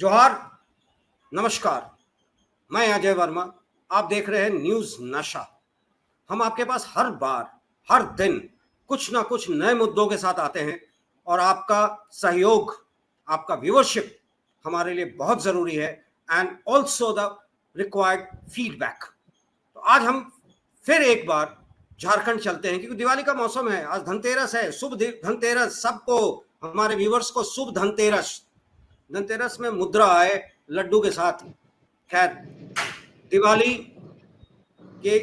जोहार, नमस्कार। मैं अजय वर्मा। आप देख रहे हैं न्यूज नशा। हम आपके पास हर बार, हर दिन कुछ ना कुछ नए मुद्दों के साथ आते हैं और आपका सहयोग, आपका व्यूअरशिप हमारे लिए बहुत जरूरी है and also the required feedback. तो आज हम फिर एक बार झारखंड चलते हैं क्योंकि दिवाली का मौसम है। आज धनतेरस है। शुभ धनतेरस सबको, हमारे व्यूअर्स को शुभ धनतेरस। धनतेरस में मुद्रा आए लड्डू के साथ। खैर, दिवाली के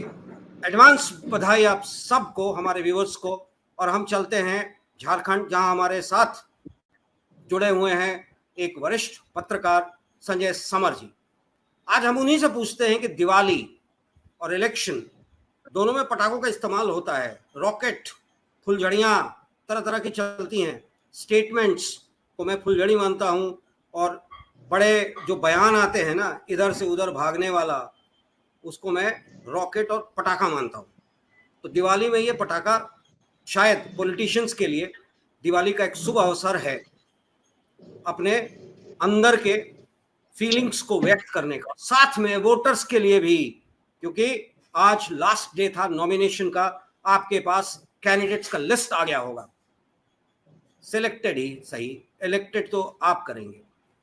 एडवांस बधाई आप सबको, हमारे व्यूअर्स को। और हम चलते हैं झारखंड, जहां हमारे साथ जुड़े हुए हैं एक वरिष्ठ पत्रकार संजय समर जी। आज हम उन्हीं से पूछते हैं कि दिवाली और इलेक्शन दोनों में पटाखों का इस्तेमाल होता है। रॉकेट, फुलझड़ियाँ तरह तरह की चलती हैं। स्टेटमेंट्स को मैं फुलझड़ी मानता हूँ और बड़े जो बयान आते हैं ना, इधर से उधर भागने वाला, उसको मैं रॉकेट और पटाखा मानता हूँ। तो दिवाली में ये पटाखा शायद पॉलिटिशियंस के लिए दिवाली का एक शुभ अवसर है अपने अंदर के फीलिंग्स को व्यक्त करने का, साथ में वोटर्स के लिए भी, क्योंकि आज लास्ट डे था नॉमिनेशन का। आपके पास कैंडिडेट्स का लिस्ट आ गया होगा। सिलेक्टेड ही सही, इलेक्टेड तो आप करेंगे।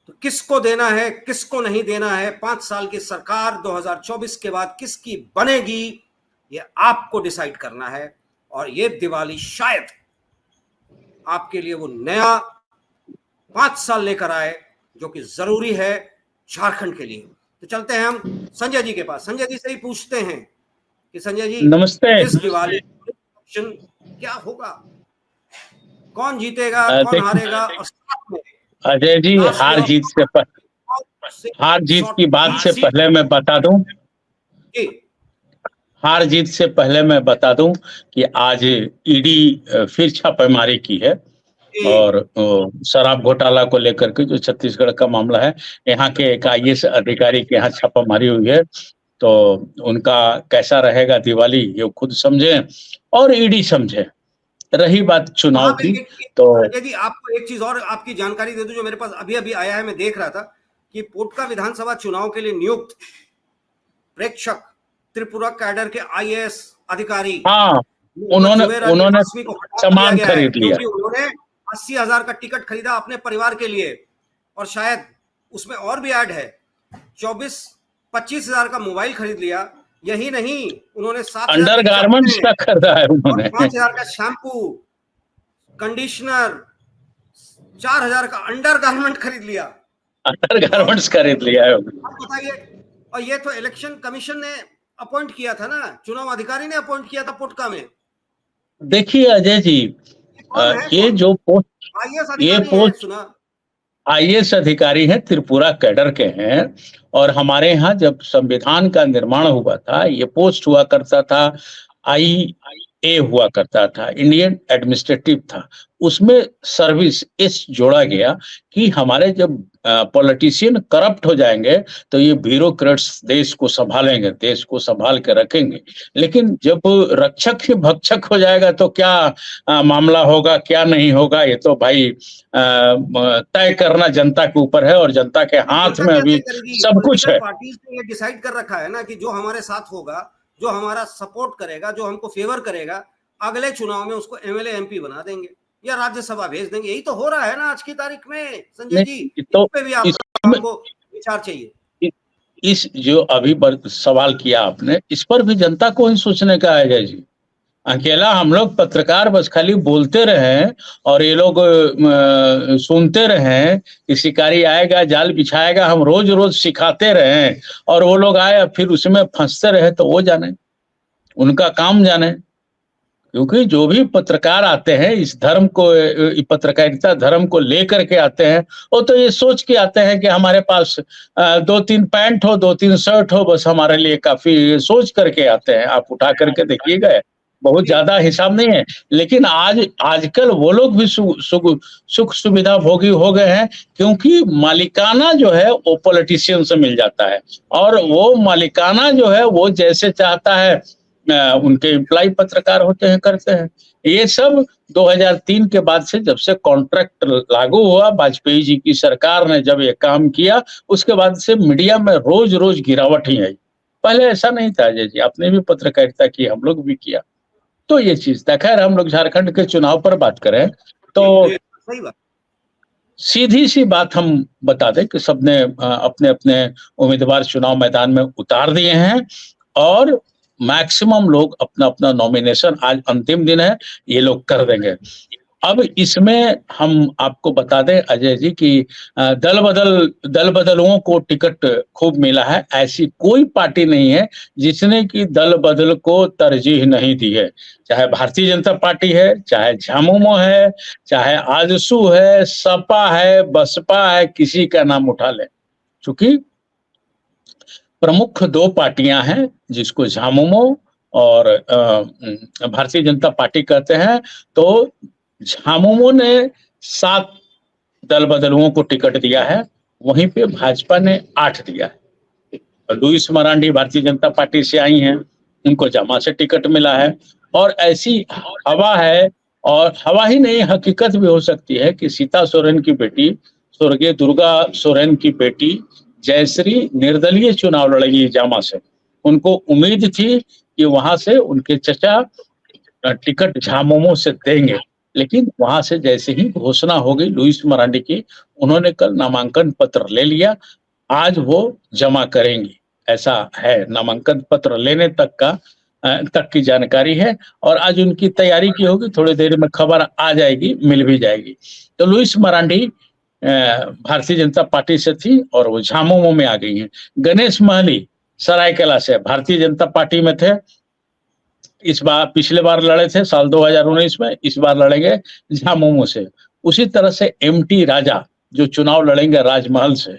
तो किसको देना है, किसको नहीं देना है, 5 साल की सरकार 2024 के बाद किसकी बनेगी, ये आपको डिसाइड करना है। और ये दिवाली शायद आपके लिए वो नया 5 साल लेकर आए जो कि जरूरी है झारखंड के लिए। तो चलते हैं हम संजय जी के पास। संजय जी से ही पूछते हैं कि संजय जी, नमस्ते। इस दिवाली इलेक्शन क्या होगा, कौन जीतेगा, कौन हारेगा? और साथ में अजय जी, हार जीत की बात से पहले मैं बता दूं, हार जीत से पहले मैं बता दूं कि आज ईडी फिर छापेमारी की है और शराब घोटाला को लेकर के जो छत्तीसगढ़ का मामला है, यहाँ के एक आईएएस अधिकारी के यहाँ छापामारी हुई है। तो उनका कैसा रहेगा दिवाली, ये खुद समझे और ईडी समझे। रही बात चुनाव की, तो यदि आपको एक चीज और आपकी जानकारी दे दूं जो मेरे पास अभी अभी आया है। मैं देख रहा था कि पोटका विधानसभा चुनाव के लिए नियुक्त प्रेक्षक त्रिपुरा कैडर के आईएएस अधिकारी, हाँ, उन्होंने सामान खरीद लिया। उन्होंने 80,000 का टिकट खरीदा अपने परिवार के लिए और शायद उसमें और भी ऐड है। 24-25 हजार का मोबाइल खरीद लिया। यही नहीं, उन्होंने 7 अंडर गारमेंट्स का खरीदा है उन्होंने, 5,000 का शैम्पू, कंडीशनर, 4,000 का अंडर गारमेंट खरीद लिया। अंडर गारमेंट्स खरीद लिया है। बताइए। और ये तो इलेक्शन कमीशन ने अपॉइंट किया था ना, चुनाव अधिकारी ने अपॉइंट किया था पोटका में। देखिए अजय जी, ये जो पोस्ट आईएएस अधिकारी हैं, त्रिपुरा कैडर के हैं। और हमारे यहाँ जब संविधान का निर्माण हुआ था, ये पोस्ट हुआ करता था, IA हुआ करता था, इंडियन एडमिनिस्ट्रेटिव था। उसमें सर्विस इस जोड़ा गया कि हमारे जब पॉलिटिशियन करप्ट हो जाएंगे तो ये ब्यूरोक्रेट्स देश को संभालेंगे, देश को संभाल के रखेंगे। लेकिन जब रक्षक ही भक्षक हो जाएगा तो क्या मामला होगा, क्या नहीं होगा, ये तो भाई तय करना जनता के ऊपर है और जनता के हाथ में अभी सब कुछ है। पार्टी ने डिसाइड कर रखा है ना कि जो हमारे साथ होगा, जो हमारा सपोर्ट करेगा, जो हमको फेवर करेगा, अगले चुनाव में उसको एमएलए एमपी बना देंगे या राज्यसभा भेज देंगे। यही तो हो रहा है ना आज की तारीख में संजय जी। तो पे भी आपको विचार चाहिए। इस जो अभी सवाल किया आपने, इस पर भी जनता को ही सोचने का है अजय जी। अकेला हम लोग पत्रकार बस खाली बोलते रहे और ये लोग सुनते रहे कि शिकारी आएगा जाल बिछाएगा, हम रोज रोज सिखाते रहे और वो लोग आए फिर उसमें फंसते रहे, तो वो जाने, उनका काम जाने। क्योंकि जो भी पत्रकार आते हैं इस धर्म को, पत्रकारिता धर्म को लेकर के आते हैं, वो तो ये सोच के आते हैं कि हमारे पास 2-3 पैंट हो, 2-3 शर्ट हो, बस हमारे लिए काफी, सोच करके आते हैं। आप उठा करके देखिएगा, बहुत ज्यादा हिसाब नहीं है। लेकिन आजकल वो लोग भी सुख सुविधा भोगी हो गए हैं, क्योंकि मालिकाना जो है वो पॉलिटिशियन से मिल जाता है और वो मालिकाना जो है वो जैसे चाहता है, उनके एम्प्लॉय पत्रकार होते हैं, करते हैं। ये सब 2003 के बाद से, जब से कॉन्ट्रैक्ट लागू हुआ, वाजपेयी जी की सरकार ने जब ये काम किया, उसके बाद से मीडिया में रोज रोज गिरावट ही आई। पहले ऐसा नहीं था अजय जी, आपने भी पत्रकारिता की, हम लोग भी किया, तो ये चीज था। खैर, हम लोग झारखंड के चुनाव पर बात करें तो सही बात। सीधी सी बात हम बता दें कि सबने अपने अपने उम्मीदवार चुनाव मैदान में उतार दिए हैं, और मैक्सिमम लोग अपना अपना नॉमिनेशन, आज अंतिम दिन है, ये लोग कर देंगे। अब इसमें हम आपको बता दें अजय जी कि दल बदलुओं को टिकट खूब मिला है। ऐसी कोई पार्टी नहीं है जिसने कि दल बदल को तरजीह नहीं दी है। चाहे भारतीय जनता पार्टी है, चाहे झामुमो है, चाहे आजसू है, सपा है, बसपा है, किसी का नाम उठा ले। चूंकि प्रमुख दो पार्टियां हैं जिसको झामुमो और भारतीय जनता पार्टी कहते हैं, तो झामुमो ने 7 दल बदलुओं को टिकट दिया है, वहीं पे भाजपा ने 8 दिया है। और लुईस मरांडी भारतीय जनता पार्टी से आई हैं, उनको जमा से टिकट मिला है। और ऐसी हवा है, और हवा ही नहीं, हकीकत भी हो सकती है कि सीता सोरेन की बेटी, स्वर्गीय दुर्गा सोरेन की बेटी जयश्री निर्दलीय चुनाव लड़ेगी जामा से। उनको उम्मीद थी कि वहां से उनके चचा टिकट झामुमो से देंगे, लेकिन वहां से जैसे ही घोषणा हो गई लुईस मरांडी की, उन्होंने कल नामांकन पत्र ले लिया, आज वो जमा करेंगी, ऐसा है। नामांकन पत्र लेने तक की जानकारी है, और आज उनकी तैयारी की होगी, थोड़ी देर में खबर आ जाएगी, मिल भी जाएगी। तो लुईस मरांडी भारतीय जनता पार्टी से थी और वो झामुमो में आ गई हैं। गणेश महली सरायकेला से भारतीय जनता पार्टी में थे, इस बार, पिछले बार लड़े थे साल 2019 में, इस बार लड़ेंगे झामुमो से। उसी तरह से एमटी राजा जो चुनाव लड़ेंगे राजमहल से।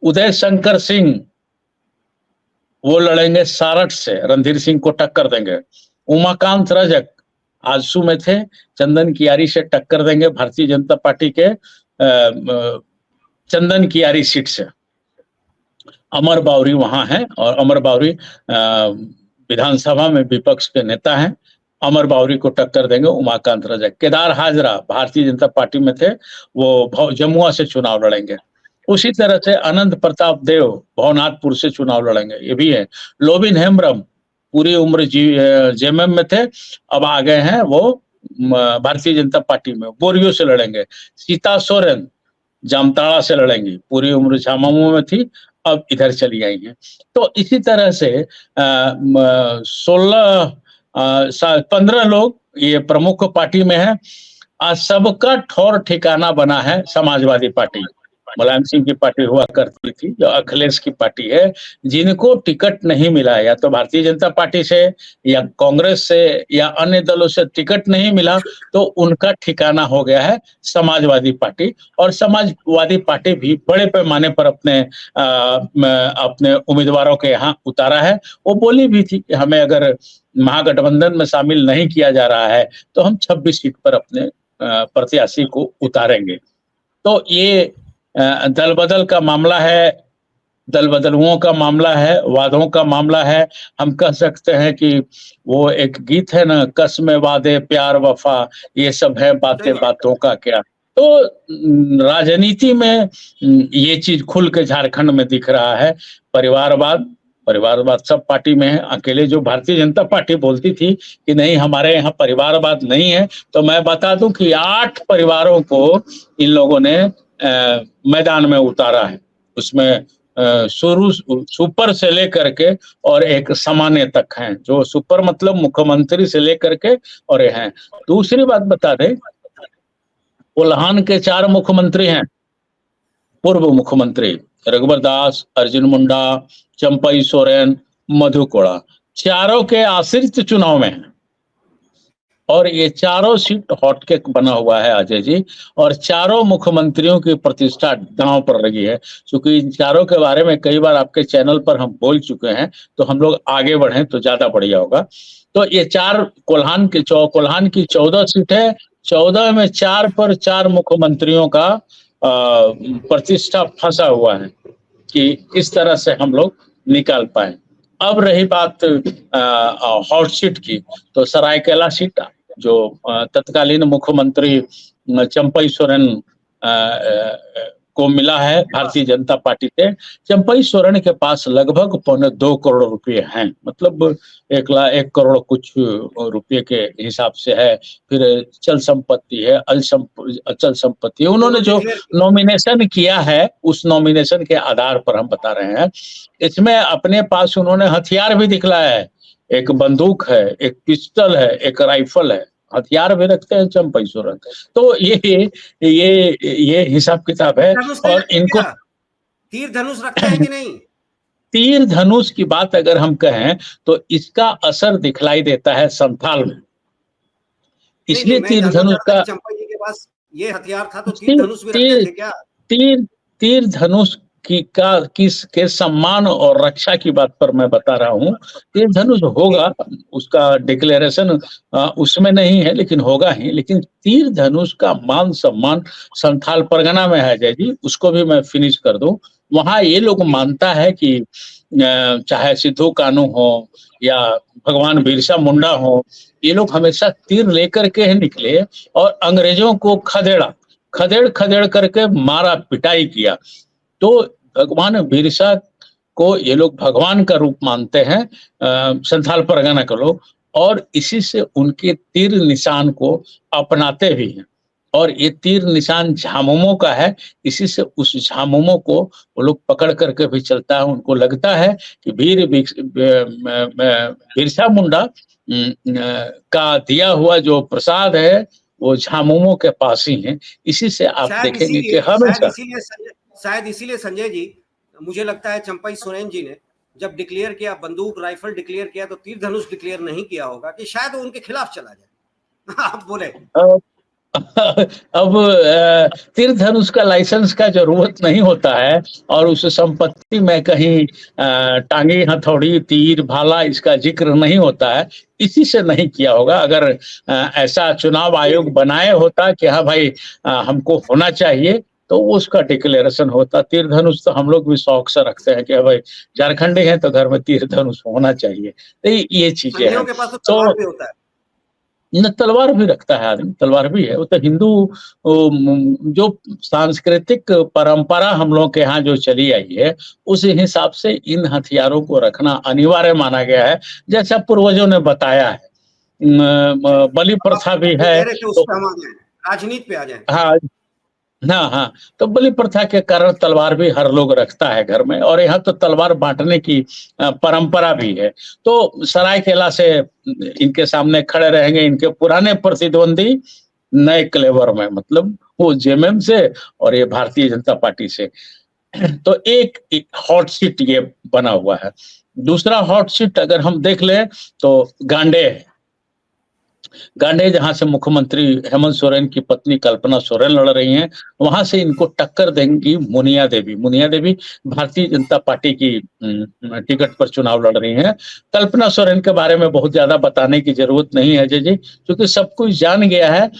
उदय शंकर सिंह वो लड़ेंगे सारठ से, रणधीर सिंह को टक्कर देंगे। उमाकांत रजक आजसू में थे, चंदन कियारी से टक्कर देंगे भारतीय जनता पार्टी के चंदन कियारी सीट से। अमर बावरी वहां है, और अमर बावरी विधानसभा में विपक्ष के नेता हैं, अमर बावरी को टक्कर देंगे उमाकांत रजक। केदार हाजरा भारतीय जनता पार्टी में थे, वो जमुआ से चुनाव लड़ेंगे। उसी तरह से अनंत प्रताप देव भवनाथपुर से चुनाव लड़ेंगे, ये भी है। लोबिन हेम्ब्रम पूरी उम्र जेएमएम में थे, अब आ गए हैं वो भारतीय जनता पार्टी में, बोरियो से लड़ेंगे। सीता सोरेन जामताड़ा से लड़ेंगी, पूरी उम्र झामुमो में थी, अब इधर चली आई हैं। तो इसी तरह से 15 लोग ये प्रमुख पार्टी में है। आज सबका ठौर ठिकाना बना है समाजवादी पार्टी। मुलायम सिंह की पार्टी हुआ करती थी, जो अखिलेश की पार्टी है, जिनको टिकट नहीं मिला, या तो भारतीय जनता पार्टी से या कांग्रेस से या अन्य दलों से टिकट नहीं मिला, तो उनका ठिकाना हो गया है समाजवादी पार्टी। और समाजवादी पार्टी भी बड़े पैमाने पर अपने उम्मीदवारों के यहाँ उतारा है। वो बोली भी थी कि हमें अगर महागठबंधन में शामिल नहीं किया जा रहा है तो हम 26 सीट पर अपने प्रत्याशी को उतारेंगे। तो ये दल बदल का मामला है, दल बदलुओं का मामला है, वादों का मामला है। हम कह सकते हैं कि वो एक गीत है ना, कसमें वादे प्यार वफा, ये सब है बातें बातों का क्या। तो राजनीति में ये चीज खुल के झारखंड में दिख रहा है। परिवारवाद सब पार्टी में है। अकेले जो भारतीय जनता पार्टी बोलती थी कि नहीं हमारे यहाँ परिवारवाद नहीं है, तो मैं बता दूं कि 8 परिवारों को इन लोगों ने मैदान में उतारा है। उसमें शुरू सुपर से लेकर के और एक सामान्य तक हैं, जो सुपर मतलब मुख्यमंत्री से लेकर के और ये हैं। दूसरी बात बता दें, कोल्हान के 4 मुख्यमंत्री हैं, पूर्व मुख्यमंत्री रघुवर दास, अर्जुन मुंडा, चंपई सोरेन, मधु कोड़ा, चारों के आश्रित चुनाव में हैं। और ये चारों सीट हॉटकेक बना हुआ है अजय जी, और चारों मुख्यमंत्रियों की प्रतिष्ठा दांव पर लगी है। क्योंकि इन चारों के बारे में कई बार आपके चैनल पर हम बोल चुके हैं, तो हम लोग आगे बढ़े तो ज्यादा बढ़िया होगा। तो ये 4 कोल्हान की 14 सीट है, 14 में 4 पर 4 मुख्यमंत्रियों का प्रतिष्ठा फंसा हुआ है कि इस तरह से हम लोग निकाल पाए। अब रही बात हॉट सीट की, तो सरायकेला सीट जो तत्कालीन मुख्यमंत्री चंपई सोरेन को मिला है भारतीय जनता पार्टी से। चंपई सोरेन के पास लगभग 2.25 करोड़ रुपए हैं, मतलब 1 करोड़ कुछ रुपए के हिसाब से है। फिर चल संपत्ति है, अचल संपत्ति है। उन्होंने जो नॉमिनेशन किया है उस नॉमिनेशन के आधार पर हम बता रहे हैं। इसमें अपने पास उन्होंने हथियार भी दिखलाया है, एक बंदूक है, एक पिस्टल है, एक राइफल है, हथियार भी रखते हैं चंपई सोरेन। तो ये हिसाब किताब है। और इनको तीर धनुष रखते हैं कि नहीं? तीर धनुष की बात अगर हम कहें तो इसका असर दिखलाई देता है संथाल में, इसलिए तीर धनुष का। चंपई जी के पास ये हथियार था तो तीर धनुष भी रखते थे क्या? तीर धनुष के सम्मान और रक्षा की बात पर मैं बता रहा हूँ। तीर धनुष होगा, उसका डिक्लेरेशन उसमें नहीं है लेकिन होगा ही। लेकिन तीर धनुष का मान सम्मान संथाल परगना में है, जय जी, उसको भी मैं फिनिश कर दूं। वहां ये लोग मानता है कि चाहे सिद्धू कानू हो या भगवान बिरसा मुंडा हो, ये लोग हमेशा तीर लेकर के निकले और अंग्रेजों को खदेड़ करके मारा, पिटाई किया। तो भगवान बिरसा को ये लोग भगवान का रूप मानते हैं संथाल परगना के लोग, और इसी से उनके तीर निशान को अपनाते भी हैं। और ये तीर निशान झामुमो का है, इसी से उस झामुमो को वो लोग पकड़ करके भी चलता है। उनको लगता है कि बिरसा मुंडा का दिया हुआ जो प्रसाद है वो झामुमो के पास ही है। इसी से आप देखेंगे कि हमेशा शायद इसीलिए संजय जी, मुझे लगता है चंपई सोरेन जी ने जब डिक्लेयर किया, बंदूक राइफल डिक्लेयर किया, तो तीर धनुष डिक्लेयर नहीं किया होगा कि शायद वो उनके खिलाफ चला जाए। आप बोले अब तीर धनुष का लाइसेंस का जरूरत नहीं होता है, और उस संपत्ति में कहीं टांगी हथौड़ी तीर भाला इसका जिक्र नहीं होता है, इसी से नहीं किया होगा। अगर ऐसा चुनाव आयोग बनाए होता कि हाँ भाई हमको होना चाहिए, तो उसका डिक्लेरेशन होता। तीर धनुष तो हम लोग भी शौक से रखते हैं कि भाई झारखंडी हैं तो घर में तीर धनुष होना चाहिए। तो ये चीजें हैं। तो तलवार भी रखता है आदमी, तलवार भी है। वो तो हिंदू जो सांस्कृतिक परंपरा हम लोग के यहाँ जो चली आई है, उस हिसाब से इन हथियारों को रखना अनिवार्य माना गया है, जैसा पूर्वजों ने बताया है। बलि प्रथा भी है। राजनीति पे आ जाए। हाँ, तो बलि प्रथा के कारण तलवार भी हर लोग रखता है घर में, और यहाँ तो तलवार बांटने की परंपरा भी है। तो सरायकेला से इनके सामने खड़े रहेंगे इनके पुराने प्रतिद्वंदी नए क्लेवर में, मतलब वो जेएमएम से और ये भारतीय जनता पार्टी से। तो एक हॉट सीट ये बना हुआ है। दूसरा हॉट सीट अगर हम देख ले तो गांडे है। गांडे जहां से मुख्यमंत्री हेमंत सोरेन की पत्नी कल्पना सोरेन लड़ रही हैं, वहां से इनको टक्कर देंगी मुनिया देवी। मुनिया देवी भारतीय जनता पार्टी की टिकट पर चुनाव लड़ रही हैं। कल्पना सोरेन के बारे में बहुत ज्यादा बताने की जरूरत नहीं है जी, क्योंकि सब कुछ जान गया है।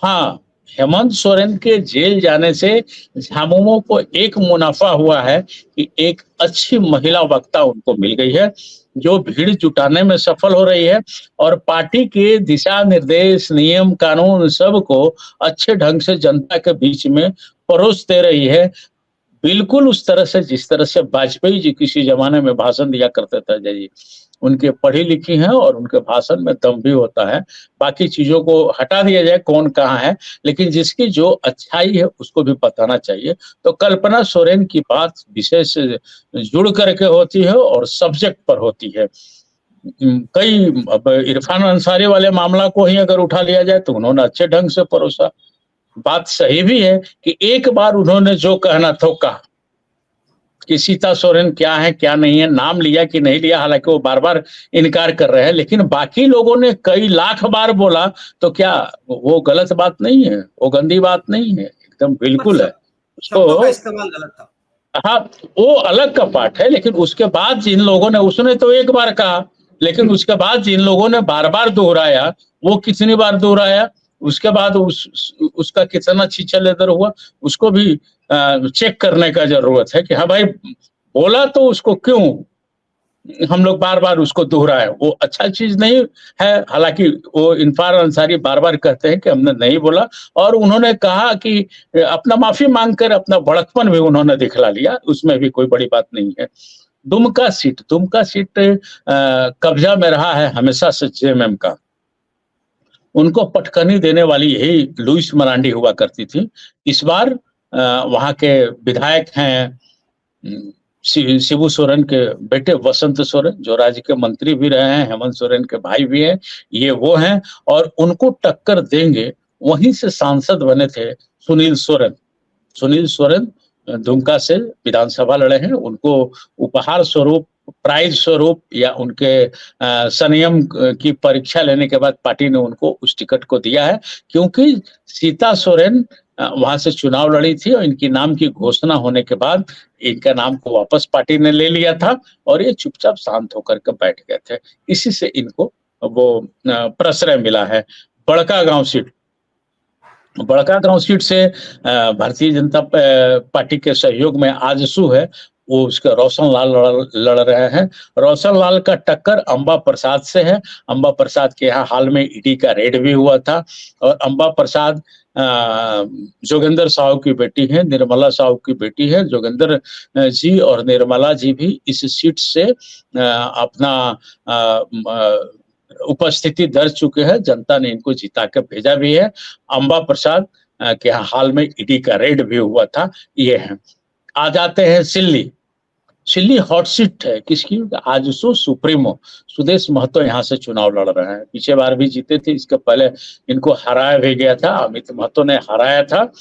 हाँ, हेमंत सोरेन के जेल जाने से झामुमो को एक मुनाफा हुआ है कि एक अच्छी महिला वक्ता उनको मिल गई है, जो भीड़ जुटाने में सफल हो रही है और पार्टी के दिशा निर्देश नियम कानून सब को अच्छे ढंग से जनता के बीच में परोस दे रही है। बिल्कुल उस तरह से जिस तरह से वाजपेयी जी किसी जमाने में भाषण दिया करते थे जय जी, उनके पढ़ी लिखी हैं और उनके भाषण में दम भी होता है। बाकी चीजों को हटा दिया जाए कौन कहाँ है, लेकिन जिसकी जो अच्छाई है उसको भी बताना चाहिए। तो कल्पना सोरेन की बात विशेष जुड़ करके होती है और सब्जेक्ट पर होती है। कई इरफान अंसारी वाले मामला को ही अगर उठा लिया जाए तो उन्होंने अच्छे ढंग से परोसा। बात सही भी है कि एक बार उन्होंने जो कहना था कहा कि सीता सोरेन क्या है क्या नहीं है, नाम लिया कि नहीं लिया, हालांकि वो बार बार इनकार कर रहे हैं, लेकिन बाकी लोगों ने कई लाख बार बोला, तो क्या वो गलत बात नहीं है? वो गंदी बात नहीं है, एकदम बिल्कुल है। तो इस्तेमाल गलत था। हाँ, वो अलग का पार्ट है, लेकिन उसके बाद जिन लोगों ने, उसने तो एक बार कहा, लेकिन उसके बाद जिन लोगों ने बार बार दोहराया, वो कितनी बार दोहराया, उसके बाद उसका कितना छिछल इधर हुआ, उसको भी चेक करने का जरूरत है कि हाँ भाई बोला तो उसको क्यों हम लोग बार बार उसको दोहराए, वो अच्छा चीज नहीं है। हालांकि वो इनफार अंसारी बार बार कहते हैं कि हमने नहीं बोला, और उन्होंने कहा कि अपना माफी मांगकर अपना बड़कपन भी उन्होंने दिखला लिया, उसमें भी कोई बड़ी बात नहीं है। दुमका सीट कब्जा में रहा है हमेशा से जेएमएम का। उनको पटकनी देने वाली यही लुइस मरांडी हुआ करती थी। इस बार वहां के विधायक हैं शिबू सोरेन के बेटे वसंत सोरेन, जो राज्य के मंत्री भी रहे हैं, हेमंत सोरेन के भाई भी हैं, ये वो हैं, और उनको टक्कर देंगे। वहीं से सांसद बने थे सुनील सोरेन दुमका से विधानसभा लड़े हैं। उनको उपहार स्वरूप, प्राइज स्वरूप, या उनके संयम की परीक्षा लेने के बाद पार्टी ने उनको उस टिकट को दिया है, क्योंकि सीता सोरेन वहां से चुनाव लड़ी थी, और इनकी नाम की घोषणा होने के बाद इनका नाम को वापस पार्टी ने ले लिया था, और ये चुपचाप शांत होकर के बैठ गए थे। इसी से इनको वो प्रश्रय मिला है। बड़का गांव सीट से भारतीय जनता पार्टी के सहयोग में आजसू है, वो उसके रोशन लाल लड़ रहे हैं। रोशन लाल का टक्कर अंबा प्रसाद से है। अंबा प्रसाद के यहाँ हाल में ईडी का रेड भी हुआ था, और अंबा प्रसाद जोगेंद्र साहू की बेटी है, निर्मला साहू की बेटी है। जोगेंद्र जी और निर्मला जी भी इस सीट से अपना उपस्थिति दर्ज चुके हैं। जनता ने इनको जिता के भेजा भी है। अंबा प्रसाद के हाल में ईडी का रेड भी हुआ था। ये है। आ जाते हैं सिल्ली हॉट सीट है किसकी? आजसू सुप्रीमो सुदेश महतो यहाँ से चुनाव लड़ रहे हैं। पिछले बार भी जीते थे, इसके पहले इनको हराया भी गया था, अमित महतो ने हराया था।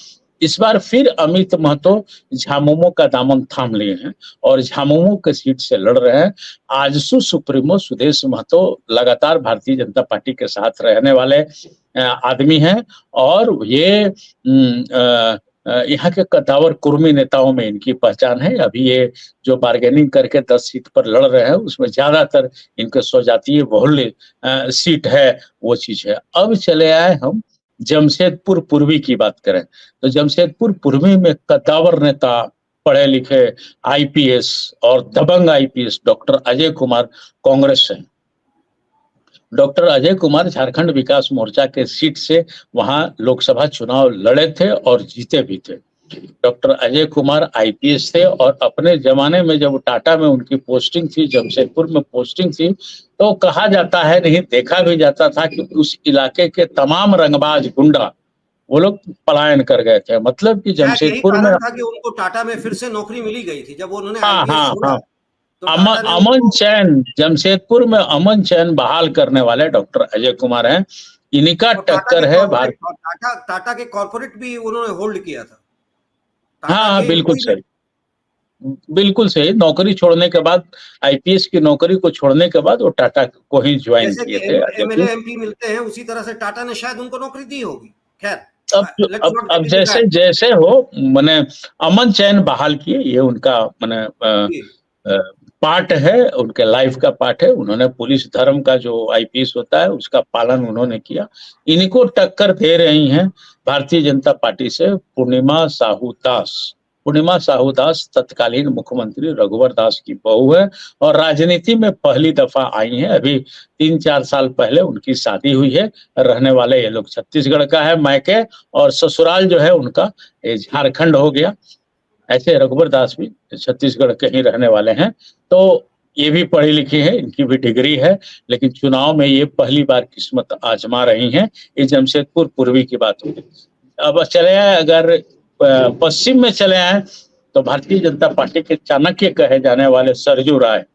इस बार फिर अमित महतो झामुमो का दामन थाम लिए हैं और झामुमो के सीट से लड़ रहे हैं। आजसू सुप्रीमो सुदेश महतो लगातार भारतीय जनता पार्टी के साथ रहने वाले आदमी हैं, और ये यहाँ के कद्दावर कुर्मी नेताओं में इनकी पहचान है। अभी ये जो बार्गेनिंग करके 10 सीट पर लड़ रहे हैं, उसमें ज्यादातर इनके स्वजातीय बहुल्य सीट है, वो चीज है। अब चले आए हम जमशेदपुर पूर्वी की बात करें, तो जमशेदपुर पूर्वी में कद्दावर नेता, पढ़े लिखे आईपीएस और दबंग आईपीएस डॉक्टर अजय कुमार कांग्रेस से। डॉक्टर अजय कुमार झारखंड विकास मोर्चा के सीट से वहां लोकसभा चुनाव लड़े थे और जीते भी थे। डॉक्टर अजय कुमार आईपीएस थे, और अपने जमाने में जब टाटा में उनकी पोस्टिंग थी, जमशेदपुर में पोस्टिंग थी, तो कहा जाता है, नहीं देखा भी जाता था कि उस इलाके के तमाम रंगबाज गुंडा वो लोग पलायन कर गए थे। मतलब कि जमशेदपुर में था कि उनको टाटा में फिर से नौकरी मिली गई थी जब उन्होंने हाँ, तो अमन चैन, जमशेदपुर में अमन चैन बहाल करने वाले डॉक्टर अजय कुमार हैं। इनका टक्कर है टाटा के कॉर्पोरेट भी उन्होंने होल्ड किया था। हाँ, बिल्कुल सही। नौकरी छोड़ने के बाद, आईपीएस की नौकरी को छोड़ने के बाद वो टाटा को ही ज्वाइन किए थे। एमएलए एमपी मिलते हैं, उसी तरह से टाटा ने शायद उनको नौकरी दी होगी। खैर, अब जैसे हो, मैंने अमन चैन बहाल किए, ये उनका मैंने पार्ट है, उनके लाइफ का पार्ट है। उन्होंने पुलिस धर्म का जो आईपीएस होता है उसका पालन उन्होंने किया। इनको टक्कर दे रही हैं भारतीय जनता पार्टी से पूर्णिमा साहू दास तत्कालीन मुख्यमंत्री रघुवर दास की बहू है, और राजनीति में पहली दफा आई हैं। अभी 3-4 साल पहले उनकी शादी हुई है। रहने वाले ये लोग छत्तीसगढ़ का है मायके, और ससुराल जो है उनका झारखंड हो गया। ऐसे रघुवर दास भी छत्तीसगढ़ के ही रहने वाले हैं। तो ये भी पढ़ी लिखी है, इनकी भी डिग्री है, लेकिन चुनाव में ये पहली बार किस्मत आजमा रही हैं। ये जमशेदपुर पूर्वी की बात होगी। अब चले आए, अगर पश्चिम में चले आए, तो भारतीय जनता पार्टी के चाणक्य कहे जाने वाले सरजू राय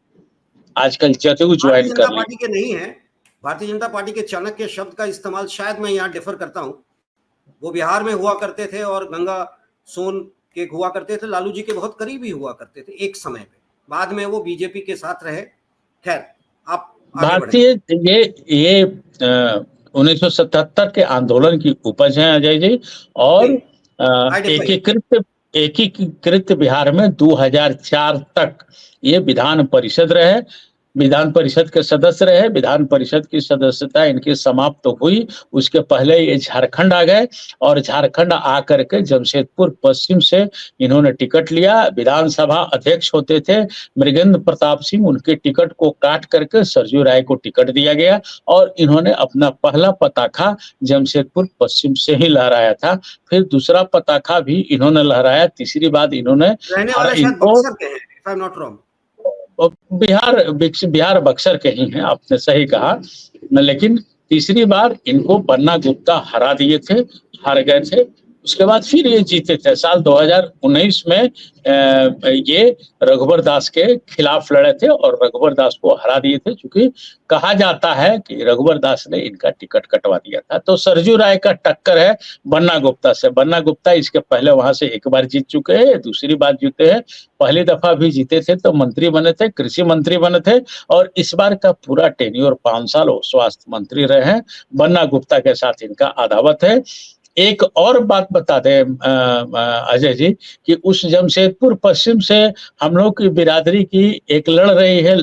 आजकल जदयू ज्वाइन कर ली। पार्टी के नहीं है। भारतीय जनता पार्टी के चाणक्य शब्द का इस्तेमाल शायद मैं यहाँ डिफर करता हूँ। वो बिहार में हुआ करते थे और गंगा सोन के हुआ करते थे, लालू जी के बहुत करीबी हुआ करते थे एक समय पे। बाद में वो बीजेपी के साथ रहे। खैर, आप भारतीय ये 1977 के आंदोलन की उपज है अजय जी, और एकीकृत बिहार में 2004 तक ये विधान परिषद रहे। विधान परिषद के सदस्य रहे। विधान परिषद की सदस्यता इनकी समाप्त तो हुई, उसके पहले ये झारखंड आ गए और झारखंड आकर के जमशेदपुर पश्चिम से इन्होंने टिकट लिया। विधानसभा अध्यक्ष होते थे मृगेंद्र प्रताप सिंह, उनके टिकट को काट करके सरजू राय को टिकट दिया गया और इन्होंने अपना पहला पताखा जमशेदपुर पश्चिम से ही लहराया था। फिर दूसरा पताखा भी इन्होंने लहराया। तीसरी बात इन्होंने रहने वाले शायद बक्सर के हैं, if I am not wrong. Bihar Buxar के ही हैं, आपने सही कहा। लेकिन तीसरी बार इनको बन्ना गुप्ता हरा दिए थे, हार गए थे। उसके बाद फिर ये जीते थे। साल 2019 में ये रघुवर दास के खिलाफ लड़े थे और रघुवर दास को हरा दिए थे, क्योंकि कहा जाता है कि रघुवर दास ने इनका टिकट कटवा दिया था। तो सरजू राय का टक्कर है बन्ना गुप्ता से। बन्ना गुप्ता इसके पहले वहां से एक बार जीत चुके हैं, दूसरी बार जीते हैं। पहली दफा भी जीते थे तो मंत्री बने थे, कृषि मंत्री बने थे, और इस बार का पूरा टेन्योर 5 साल वो स्वास्थ्य मंत्री रहे हैं। बन्ना गुप्ता के साथ इनका अदावत है। एक और बात बता दें अजय जी कि उस जमशेदपुर पश्चिम से हम लोग की बिरादरी की एक लड़ रही है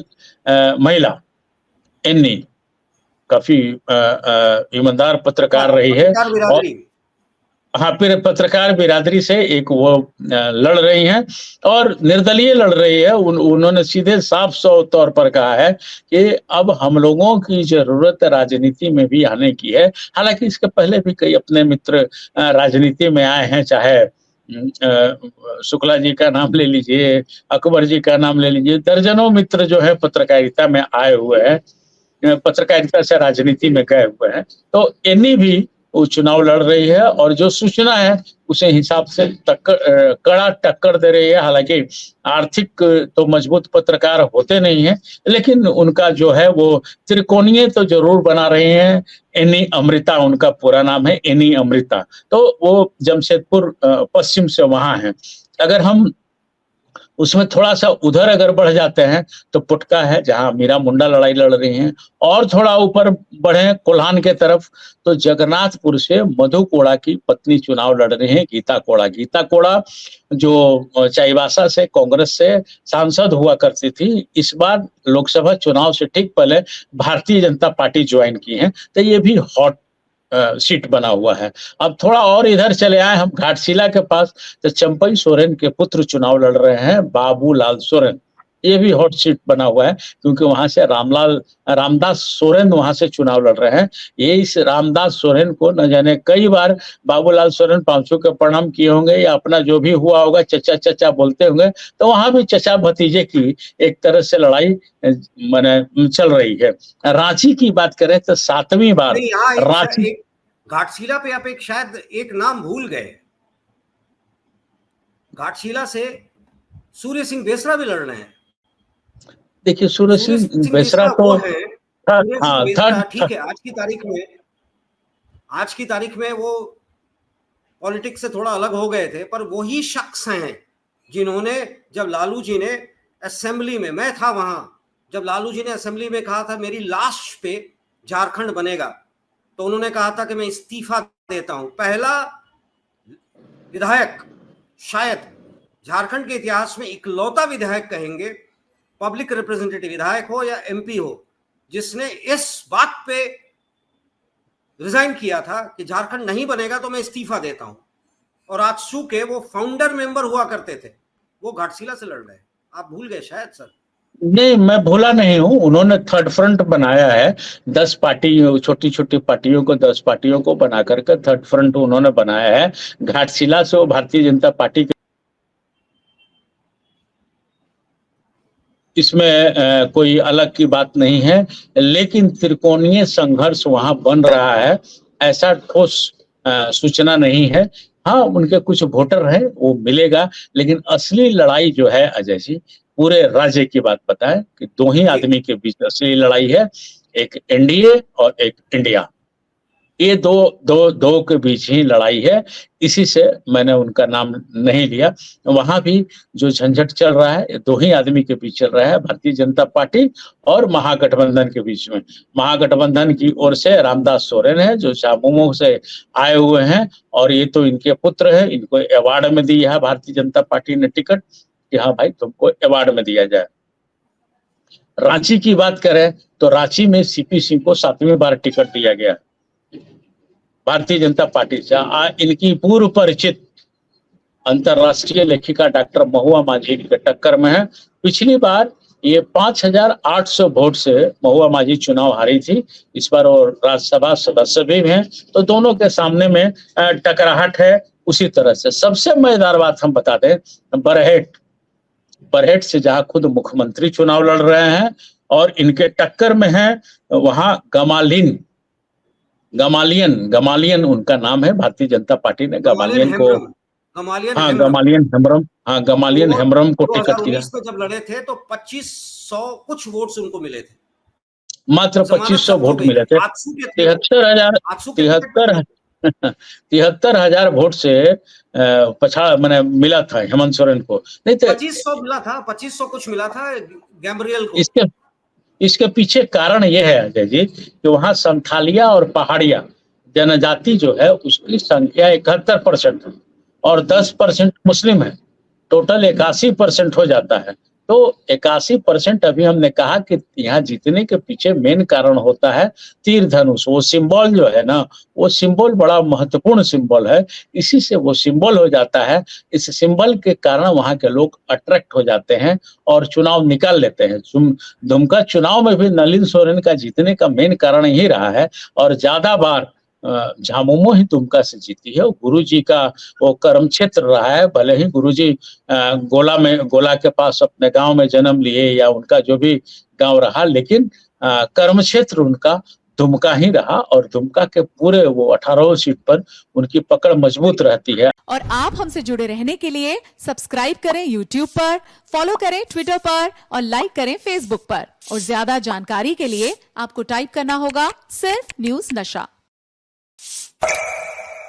महिला एन्नी, काफी ईमानदार पत्रकार रही है। और हाँ, फिर पत्रकार बिरादरी से एक वो लड़ रही हैं और निर्दलीय लड़ रही है। उन्होंने सीधे साफ तौर पर कहा है कि अब हम लोगों की जरूरत राजनीति में भी आने की है। हालांकि इसके पहले भी कई अपने मित्र राजनीति में आए हैं, चाहे शुक्ला जी का नाम ले लीजिए, अकबर जी का नाम ले लीजिए, दर्जनों मित्र जो है पत्रकारिता में आए हुए हैं, पत्रकारिता से राजनीति में गए हुए हैं। तो एनी भी वो चुनाव लड़ रही है और जो सूचना है उसे हिसाब से कड़ा टक्कर दे रही है। हालांकि आर्थिक तो मजबूत पत्रकार होते नहीं हैं, लेकिन उनका जो है वो त्रिकोणीय तो जरूर बना रही हैं। एनी अमृता उनका पूरा नाम है, एनी अमृता। तो वो जमशेदपुर पश्चिम से वहां है। अगर हम उसमें थोड़ा सा उधर अगर बढ़ जाते हैं तो पुटका है, जहां मीरा मुंडा लड़ाई लड़ रही हैं। और थोड़ा ऊपर बढ़े कोल्हान के तरफ तो जगन्नाथपुर से मधु कोड़ा की पत्नी चुनाव लड़ रही हैं, गीता कोड़ा। गीता कोड़ा जो चाईबासा से कांग्रेस से सांसद हुआ करती थी, इस बार लोकसभा चुनाव से ठीक पहले भारतीय जनता पार्टी ज्वाइन की है। तो ये भी हॉट सीट बना हुआ है। अब थोड़ा और इधर चले आए हम घाटशिला के पास, तो चंपई सोरेन के पुत्र चुनाव लड़ रहे हैं, बाबूलाल सोरेन। ये भी हॉट सीट बना हुआ है, क्योंकि वहां से रामदास सोरेन वहां से चुनाव लड़ रहे हैं। ये इस रामदास सोरेन को न जाने कई बार बाबूलाल सोरेन पांचों के प्रणाम किए होंगे, या अपना जो भी हुआ होगा चचा चचा बोलते होंगे। तो वहां भी चचा भतीजे की एक तरह से लड़ाई माने चल रही है। रांची की बात करें तो 7वीं बार रांची। घाटशिला पे आप शायद एक नाम भूल गए। घाटशिला से सूर्य सिंह बेसरा भी लड़ रहे हैं। देखिए सूर्य सिंह बेसरा तो हाँ ठीक है। आज की तारीख में वो पॉलिटिक्स से थोड़ा अलग हो गए थे, पर वही शख्स हैं जिन्होंने, जब लालू जी ने असेंबली में, मैं था वहां, जब लालू जी ने असेंबली में कहा था मेरी लाश पे झारखंड बनेगा, तो उन्होंने कहा था कि मैं इस्तीफा देता हूं। पहला विधायक, शायद झारखंड के इतिहास में इकलौता विधायक कहेंगे, पब्लिक रिप्रेजेंटेटिव विधायक हो या एमपी हो, जिसने इस बात पे रिजाइन किया था कि झारखंड नहीं बनेगा तो मैं इस्तीफा देता हूं। और आज चूंकि वो फाउंडर मेंबर हुआ करते थे, वो घाटशिला से लड़ रहे हैं। आप भूल गए शायद सर। नहीं, मैं भूला नहीं हूं। उन्होंने थर्ड फ्रंट बनाया है, 10 पार्टी, छोटी छोटी पार्टियों को, 10 पार्टियों को बना करके थर्ड फ्रंट उन्होंने बनाया है। घाटशिला से वो भारतीय जनता पार्टी, इसमें कोई अलग की बात नहीं है, लेकिन त्रिकोणीय संघर्ष वहां बन रहा है, ऐसा ठोस सूचना नहीं है। हाँ, उनके कुछ वोटर हैं, वो मिलेगा, लेकिन असली लड़ाई जो है अजय जी, पूरे राज्य की बात बताएं कि 2 ही आदमी के बीच असली लड़ाई है, एक एनडीए और एक इंडिया। ये दो के बीच ही लड़ाई है। इसी से मैंने उनका नाम नहीं लिया। वहां भी जो झंझट चल रहा है 2 ही आदमी के बीच चल रहा है, भारतीय जनता पार्टी और महागठबंधन के बीच में। महागठबंधन की ओर से रामदास सोरेन है, जो झामुमो से आए हुए हैं, और ये तो इनके पुत्र है। इनको अवार्ड में दिया है भारतीय जनता पार्टी ने टिकट कि हाँ भाई तुमको अवार्ड में दिया जाए। रांची की बात करें तो रांची में सीपी सिंह को 7वीं बार टिकट दिया गया भारतीय जनता पार्टी से। इनकी पूर्व परिचित अंतरराष्ट्रीय लेखिका डॉक्टर महुआ माझी के टक्कर में है। पिछली बार ये 5,800 वोट से महुआ माझी चुनाव हारी थी, इस बार और राज्यसभा सदस्य भी हैं, तो दोनों के सामने में टकराहट है। उसी तरह से सबसे मजेदार बात हम बता दें, बरहेट से जहां खुद मुख्यमंत्री चुनाव लड़ रहे हैं और इनके टक्कर में है वहां गमालियन उनका नाम है। भारतीय जनता पार्टी ने गमालियन हेम्ब्रम को टिकट दिया। 2019 में जब लड़े थे तो 2500 कुछ वोट्स उनको मिले थे, मात्र 2500 वोट मिले थे। 73,000 वोट से मैंने मिला था हेमंत सोरेन को, नहीं तो 2500 मिला था, 2500 कुछ मिला था गैब्रियल को। इसके पीछे कारण यह है अजय जी कि वहां संथालिया और पहाड़िया जनजाति जो है उसकी संख्या 71% है और 10% मुस्लिम है, टोटल 81% हो जाता है। तो 81% अभी हमने कहा कि यहाँ जीतने के पीछे मेन कारण होता है तीर धनुष। वो सिंबल जो है ना, वो सिंबल बड़ा महत्वपूर्ण सिंबल है, इसी से वो सिंबल हो जाता है। इस सिंबल के कारण वहां के लोग अट्रैक्ट हो जाते हैं और चुनाव निकाल लेते हैं। दुमका चुनाव में भी नलिन सोरेन का जीतने का मेन कारण ही रहा है और ज्यादा बार झामुमो ही दुमका से जीती है। गुरुजी का वो कर्म क्षेत्र रहा है, भले ही गुरुजी गोला के पास अपने गांव में जन्म लिए या उनका जो भी गांव रहा, लेकिन कर्म क्षेत्र उनका दुमका ही रहा और दुमका के पूरे वो 18 सीट पर उनकी पकड़ मजबूत रहती है। और आप हमसे जुड़े रहने के लिए सब्सक्राइब करें YouTube पर, फॉलो करें Twitter पर और लाइक करें Facebook पर। और ज्यादा जानकारी के लिए आपको टाइप करना होगा सिर्फ न्यूज़ नशा।